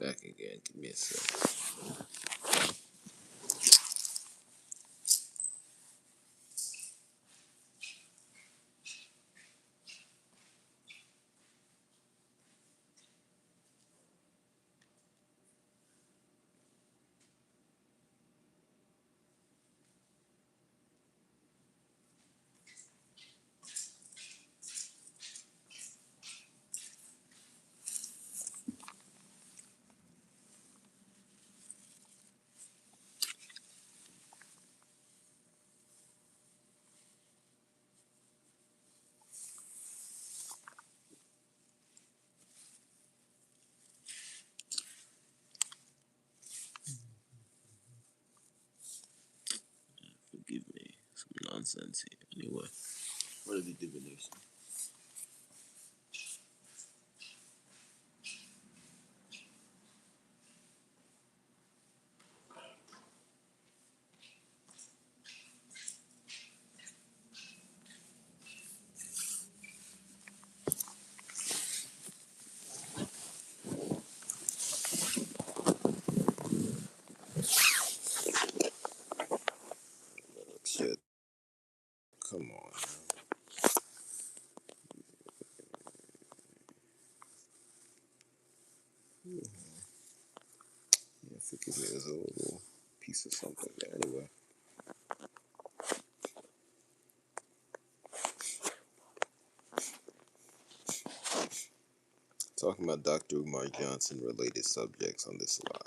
back again. Give me a sec. Forgive me. Some nonsense here. Anyway, what are the divinations? Shit. Come on. Yeah, forgive me. There's a little piece of something there. Anyway. Talking about Dr. Umar Johnson related subjects on this live.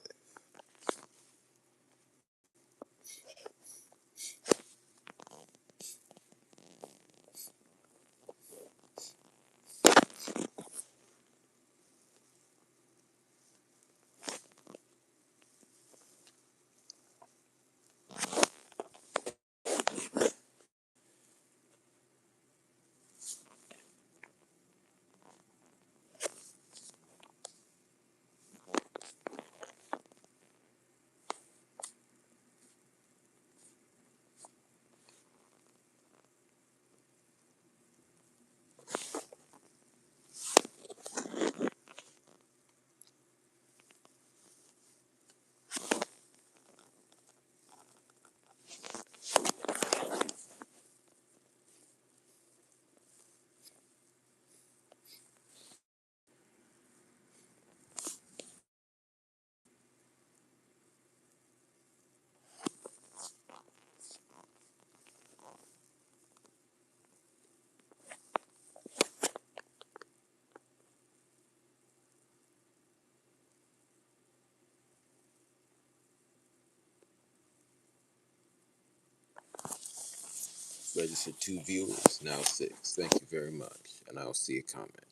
Registered 2 viewers, now 6. Thank you very much. And I'll see a comment.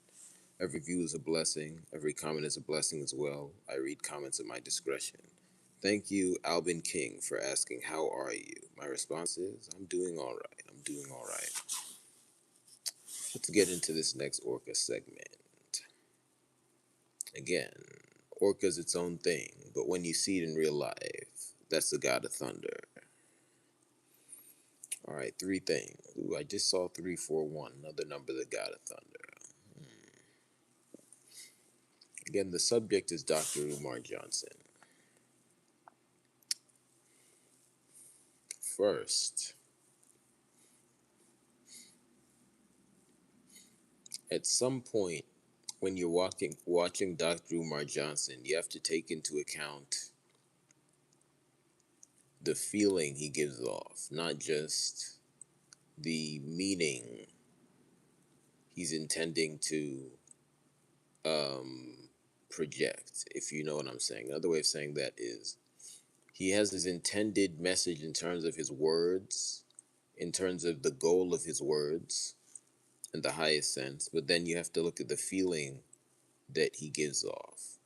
Every view is a blessing. Every comment is a blessing as well. I read comments at my discretion. Thank you, Albin King, for asking, how are you? My response is, I'm doing all right. I'm doing all right. Let's get into this next Orca segment. Again, Orca's its own thing, but when you see it in real life, that's the god of thunder. All right, 3 things. Ooh, I just saw 341, another number, the god of thunder. Again, the subject is Dr. Umar Johnson. First, at some point when you're watching Dr. Umar Johnson, you have to take into account the feeling he gives off, not just the meaning he's intending to project, if you know what I'm saying. Another way of saying that is he has his intended message in terms of his words, in terms of the goal of his words in the highest sense, but then you have to look at the feeling that he gives off.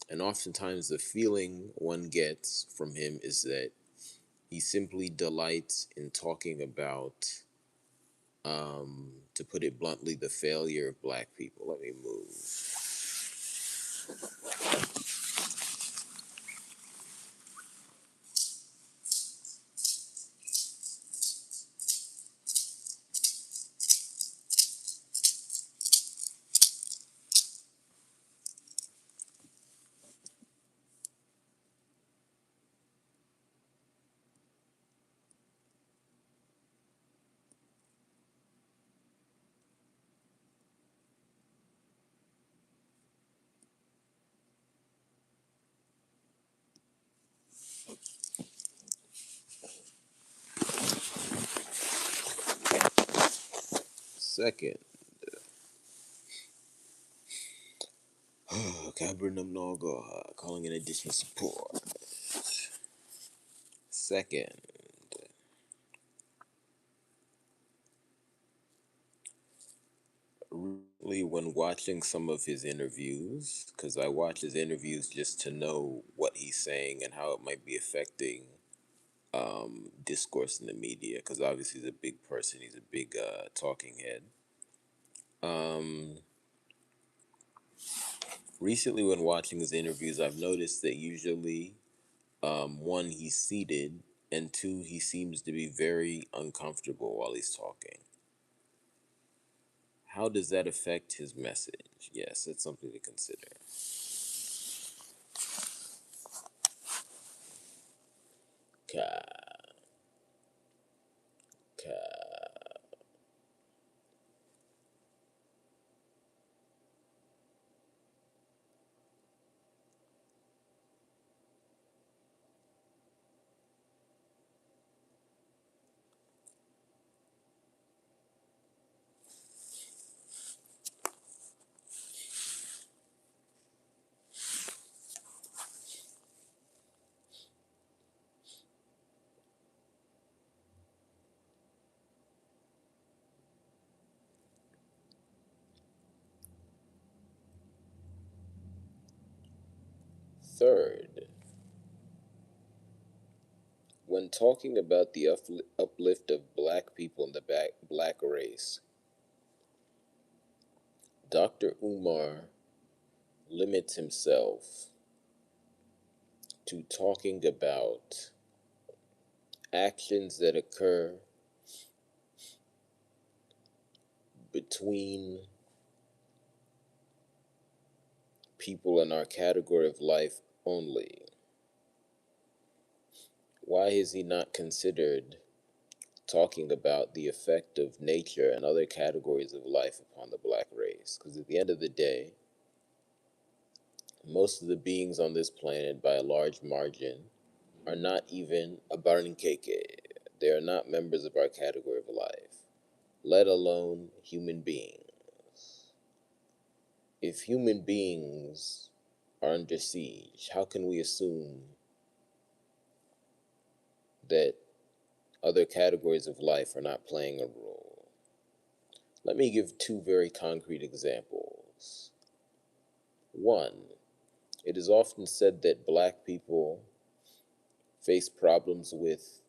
And oftentimes the feeling one gets from him is that he simply delights in talking about, to put it bluntly, the failure of black people. Let me move. Second, Cabrinum Nogo calling in additional support. Second, really when watching some of his interviews, because I watch his interviews just to know what he's saying and how it might be affecting discourse in the media, because obviously he's a big person, he's a big talking head. Um, Recently, when watching his interviews, I've noticed that usually, one, he's seated, and two, he seems to be very uncomfortable while he's talking. How does that affect his message? Yes, it's something to consider. Ka, ka. Third, when talking about the uplift of black people in the black race, Dr. Umar limits himself to talking about actions that occur between people in our category of life only. Why is he not considered talking about the effect of nature and other categories of life upon the black race? Because at the end of the day, most of the beings on this planet, by a large margin, are not even a Barnkeke. They are not members of our category of life, let alone human beings. If human beings are under siege, how can we assume that other categories of life are not playing a role? Let me give two very concrete examples. One, it is often said that black people face problems with,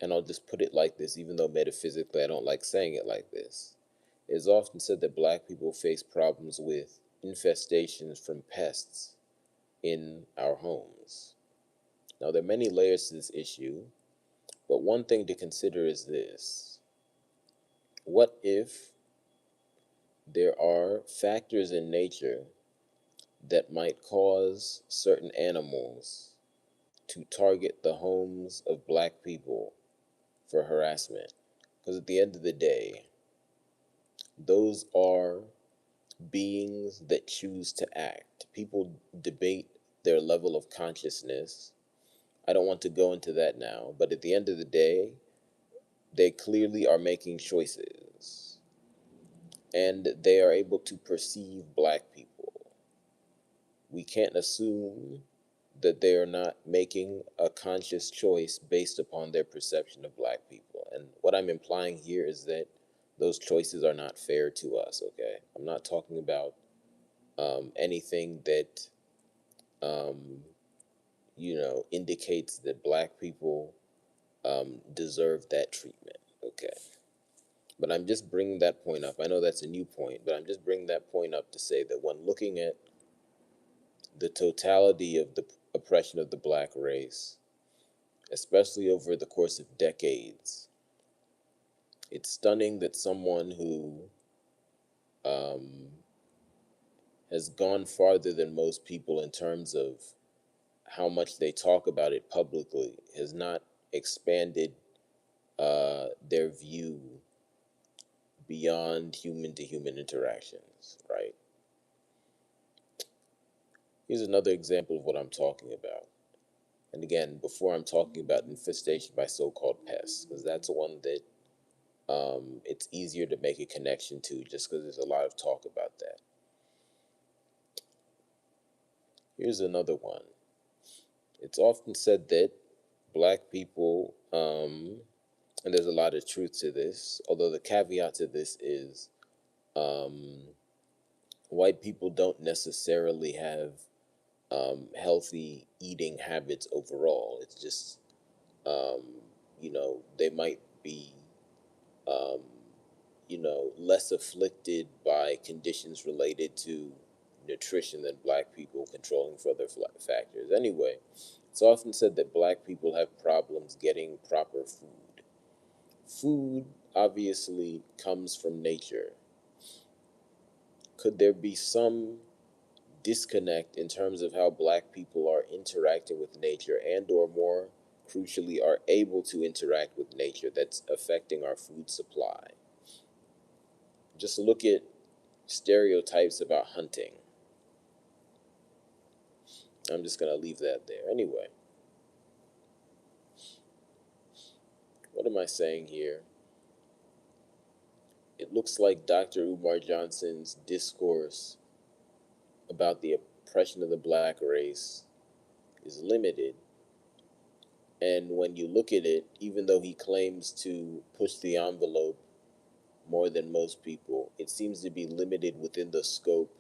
and I'll just put it like this, even though metaphysically I don't like saying it like this. It is often said that black people face problems with infestations from pests in our homes. Now, there are many layers to this issue, but one thing to consider is this: what if there are factors in nature that might cause certain animals to target the homes of black people for harassment? Because at the end of the day, those are beings that choose to act. People debate their level of consciousness. I don't want to go into that now, but at the end of the day, they clearly are making choices and they are able to perceive black people. We can't assume that they are not making a conscious choice based upon their perception of black people. And what I'm implying here is that those choices are not fair to us, okay? I'm not talking about anything that, um, indicates that black people deserve that treatment, okay? But I'm just bringing that point up. I know that's a new point, but I'm just bringing that point up to say that when looking at the totality of the oppression of the black race, especially over the course of decades, it's stunning that someone who um, has gone farther than most people in terms of how much they talk about it publicly has not expanded their view beyond human to human interactions, right? Here's another example of what I'm talking about. And again, before I'm talking about infestation by so called pests, because that's one that it's easier to make a connection to just because there's a lot of talk about that. Here's another one. It's often said that black people, and there's a lot of truth to this, although the caveat to this is um, white people don't necessarily have healthy eating habits overall. It's just, um, they might be, um, less afflicted by conditions related to nutrition than black people, controlling for other factors. Anyway, it's often said that black people have problems getting proper food. Food obviously comes from nature. Could there be some disconnect in terms of how black people are interacting with nature, and or more crucially are able to interact with nature, that's affecting our food supply? Just look at stereotypes about hunting. I'm just going to leave that there. Anyway, what am I saying here? It looks like Dr. Umar Johnson's discourse about the oppression of the black race is limited. And when you look at it, even though he claims to push the envelope more than most people, it seems to be limited within the scope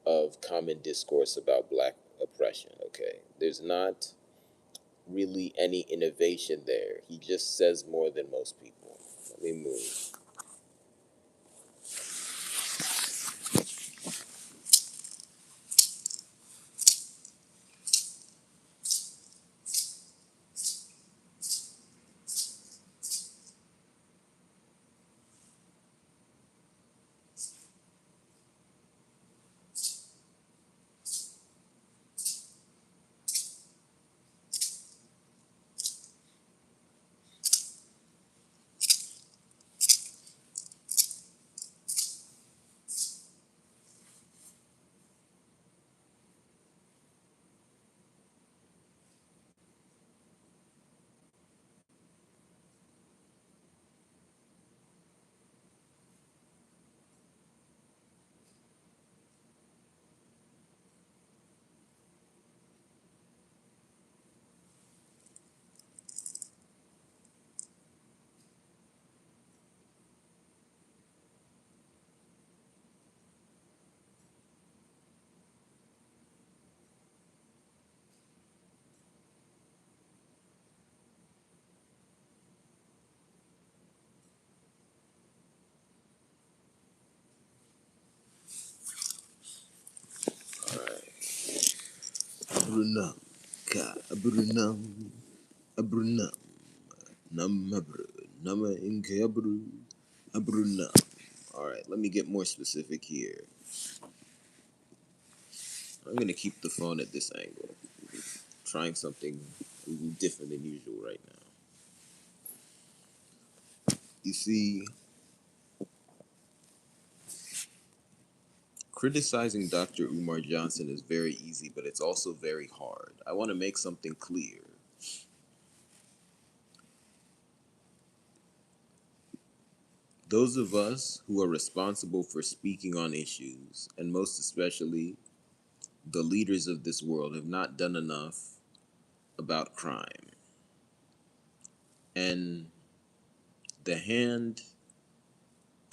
of common discourse about black oppression. Okay, there's not really any innovation there. He just says more than most people. Let me move. Brunam, ka Brunam, Abrunam, Namabru, Nama Inkabru, Abrunam. All right, let me get more specific here. I'm gonna keep the phone at this angle, trying something different than usual right now. You see, criticizing Dr. Umar Johnson is very easy, but it's also very hard. I want to make something clear. Those of us who are responsible for speaking on issues, and most especially the leaders of this world, have not done enough about crime. And the hand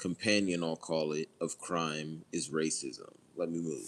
companion, I'll call it, of crime is racism. Let me move.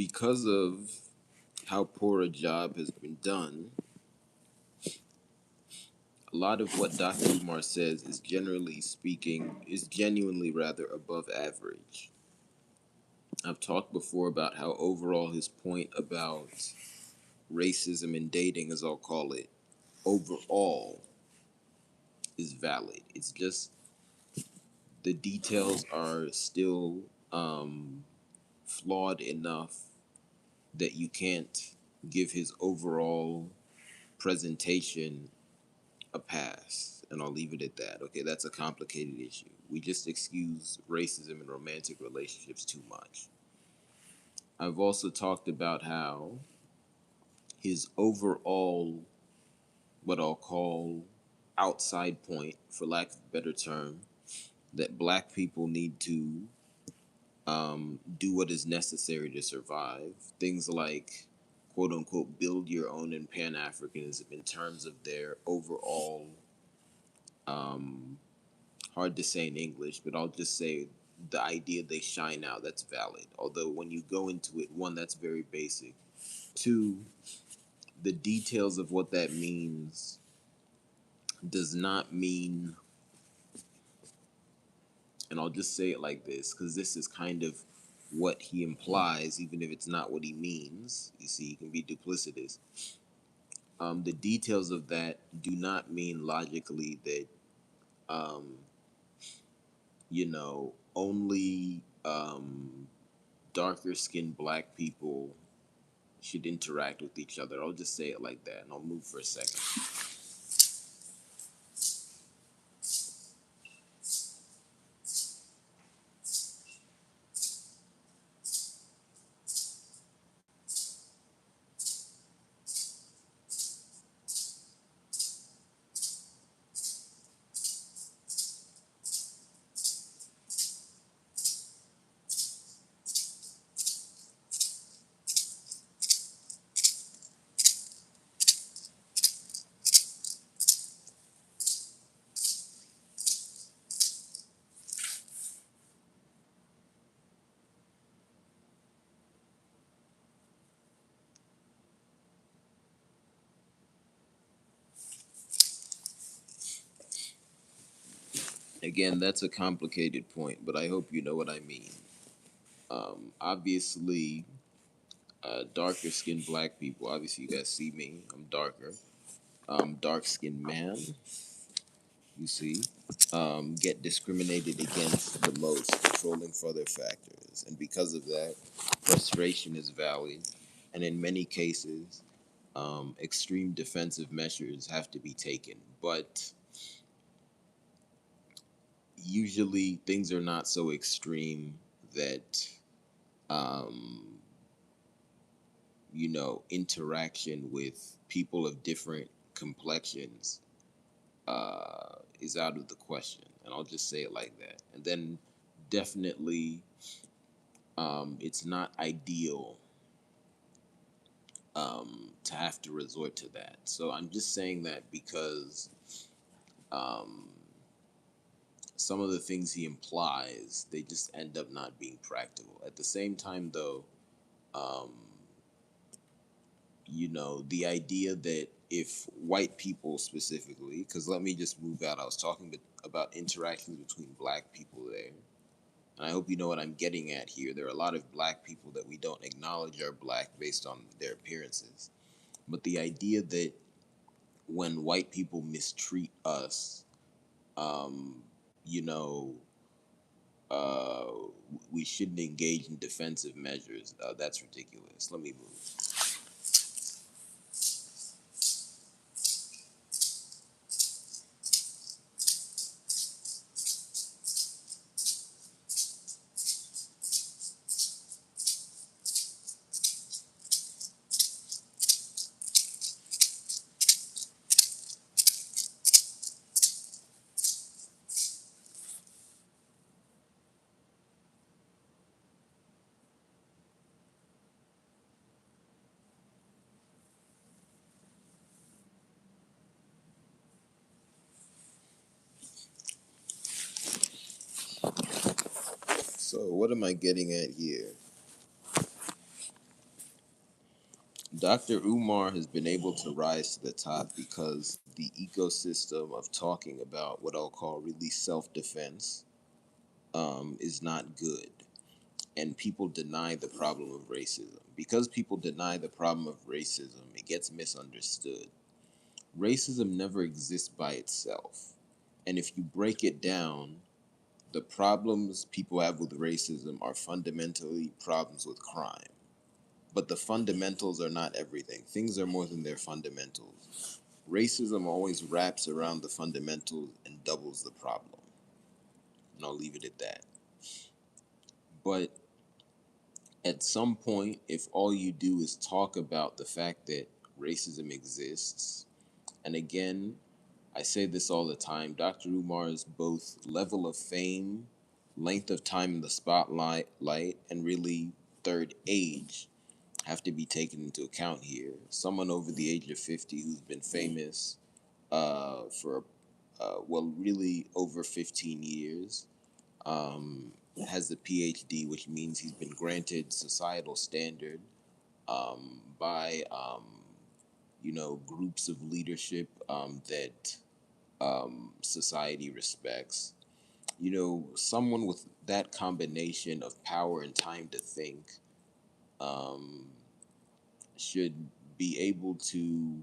because of how poor a job has been done, a lot of what Dr. Umar says is generally speaking, is genuinely rather above average. I've talked before about how overall his point about racism in dating, as I'll call it, overall is valid. It's just the details are still flawed enough that you can't give his overall presentation a pass. And I'll leave it at that. Okay, that's a complicated issue. We just excuse racism in romantic relationships too much. I've also talked about how his overall, what I'll call outside point, for lack of a better term, that black people need to do what is necessary to survive. Things like, quote unquote, build your own in Pan Africanism in terms of their overall, um, hard to say in English, but I'll just say the idea they shine out, that's valid. Although when you go into it, one, that's very basic. Two, the details of what that means does not mean, and I'll just say it like this, because this is kind of what he implies, even if it's not what he means. You see, he can be duplicitous. The details of that do not mean logically that, um, only darker skinned black people should interact with each other. I'll just say it like that, and I'll move for a second. Again, that's a complicated point, but I hope you know what I mean. Obviously, darker skinned black people, obviously, you guys see me, I'm darker. Dark skinned man, you see, get discriminated against the most, controlling for other factors. And because of that, frustration is valid. And in many cases, extreme defensive measures have to be taken. But usually things are not so extreme that, um, interaction with people of different complexions is out of the question. And I'll just say it like that. And then definitely, it's not ideal to have to resort to that. So I'm just saying that because um, some of the things he implies, they just end up not being practical. At the same time, though, um, the idea that if white people specifically, because let me just move out, I was talking about interactions between black people there. And I hope you know what I'm getting at here. There are a lot of black people that we don't acknowledge are black based on their appearances. But the idea that when white people mistreat us, um, you know, uh, we shouldn't engage in defensive measures. That's ridiculous. Let me move. So, what am I getting at here? Dr. Umar has been able to rise to the top because the ecosystem of talking about what I'll call really self defense is not good. And people deny the problem of racism. Because people deny the problem of racism, it gets misunderstood. Racism never exists by itself. And if you break it down, the problems people have with racism are fundamentally problems with crime. But the fundamentals are not everything. Things are more than their fundamentals. Racism always wraps around the fundamentals and doubles the problem. And I'll leave it at that. But at some point, if all you do is talk about the fact that racism exists, and again, I say this all the time, Dr. Umar's both level of fame, length of time in the spotlight, and really third age have to be taken into account here. Someone over the age of 50 who's been famous for, well, really over 15 years, um, has a PhD, which means he's been granted societal standard by, groups of leadership that society respects. Someone with that combination of power and time to think um, should be able to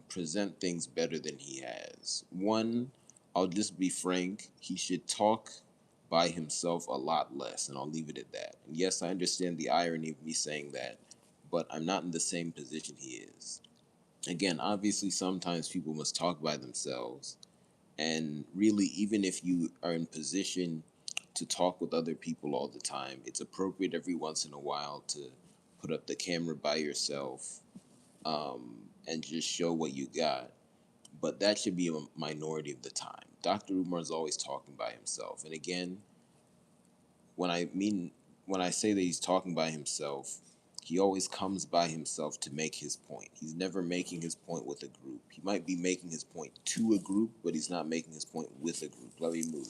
present things better than he has. One, I'll just be frank, he should talk by himself a lot less, and I'll leave it at that. And yes, I understand the irony of me saying that, but I'm not in the same position he is. Again, obviously, sometimes people must talk by themselves, and really, even if you are in position to talk with other people all the time, it's appropriate every once in a while to put up the camera by yourself and just show what you got. But that should be a minority of the time. Dr. Umar is always talking by himself. And again, when I mean when I say that he's talking by himself, he always comes by himself to make his point. He's never making his point with a group. He might be making his point to a group, but he's not making his point with a group. Let me move.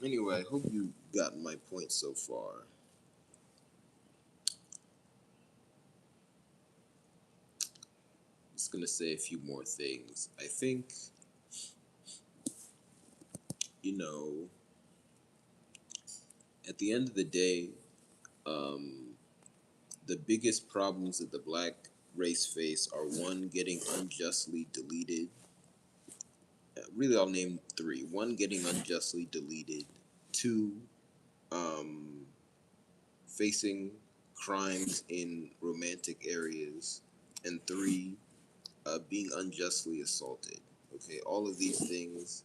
Anyway, I hope you've gotten my point so far. Just gonna say a few more things. I think, you know, at the end of the day, um, the biggest problems that the black race face are one, getting unjustly deleted. Really, I'll name three. One, getting unjustly deleted. Two, um, facing crimes in romantic areas. And three, being unjustly assaulted. Okay, all of these things,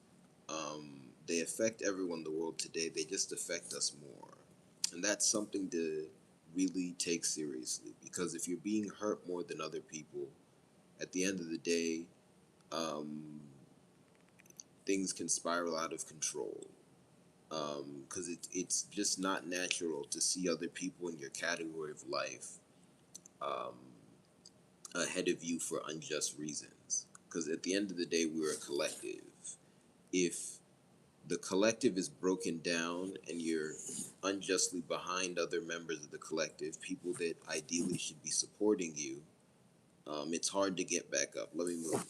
they affect everyone in the world today. They just affect us more. And that's something to really take seriously because if you're being hurt more than other people, at the end of the day, um, things can spiral out of control. Because it's just not natural to see other people in your category of life um, ahead of you for unjust reasons. Because at the end of the day, we're a collective. If the collective is broken down and you're unjustly behind other members of the collective, people that ideally should be supporting you, It's hard to get back up. Let me move.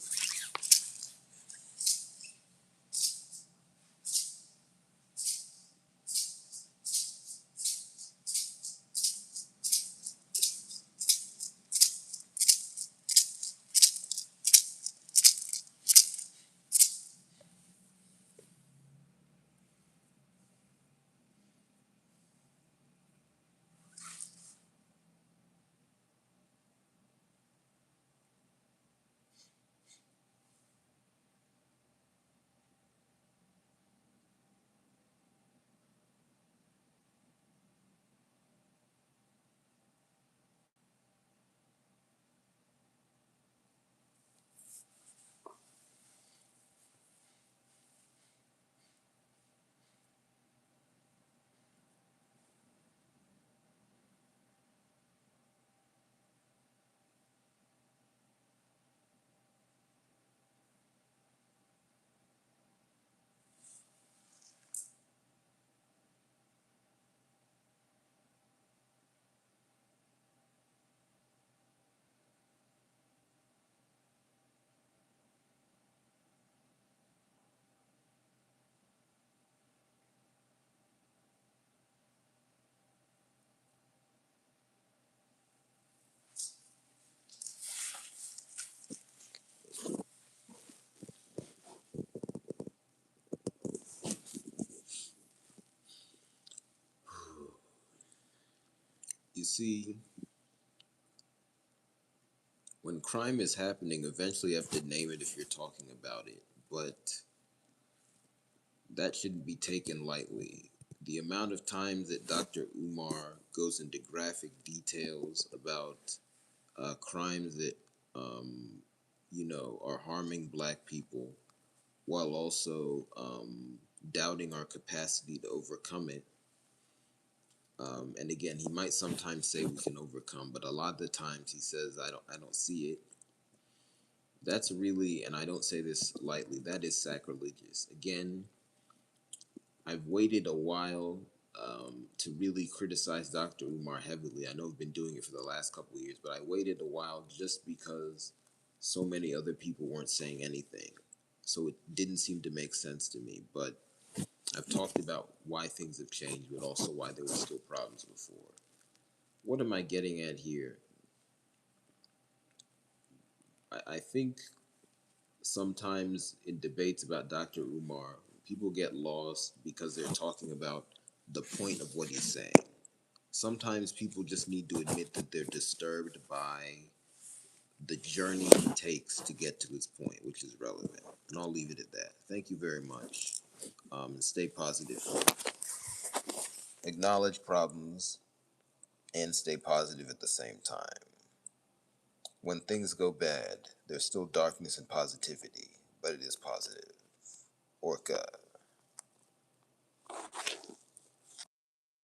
You see, when crime is happening, eventually you have to name it if you're talking about it. But that shouldn't be taken lightly. The amount of times that Dr. Umar goes into graphic details about crimes that, um, are harming black people while also doubting our capacity to overcome it. And again, he might sometimes say we can overcome, but a lot of the times he says, I don't see it. That's really, and I don't say this lightly, that is sacrilegious. Again, I've waited a while to really criticize Dr. Umar heavily. I know I've been doing it for the last couple of years, but I waited a while just because so many other people weren't saying anything. So it didn't seem to make sense to me. But I've talked about why things have changed, but also why there were still problems before. What am I getting at here? I think sometimes in debates about Dr. Umar, people get lost because they're talking about the point of what he's saying. Sometimes people just need to admit that they're disturbed by the journey he takes to get to his point, which is relevant. And I'll leave it at that. Thank you very much. And stay positive. Acknowledge problems and stay positive at the same time. When things go bad, there's still darkness and positivity, but it is positive. Orca.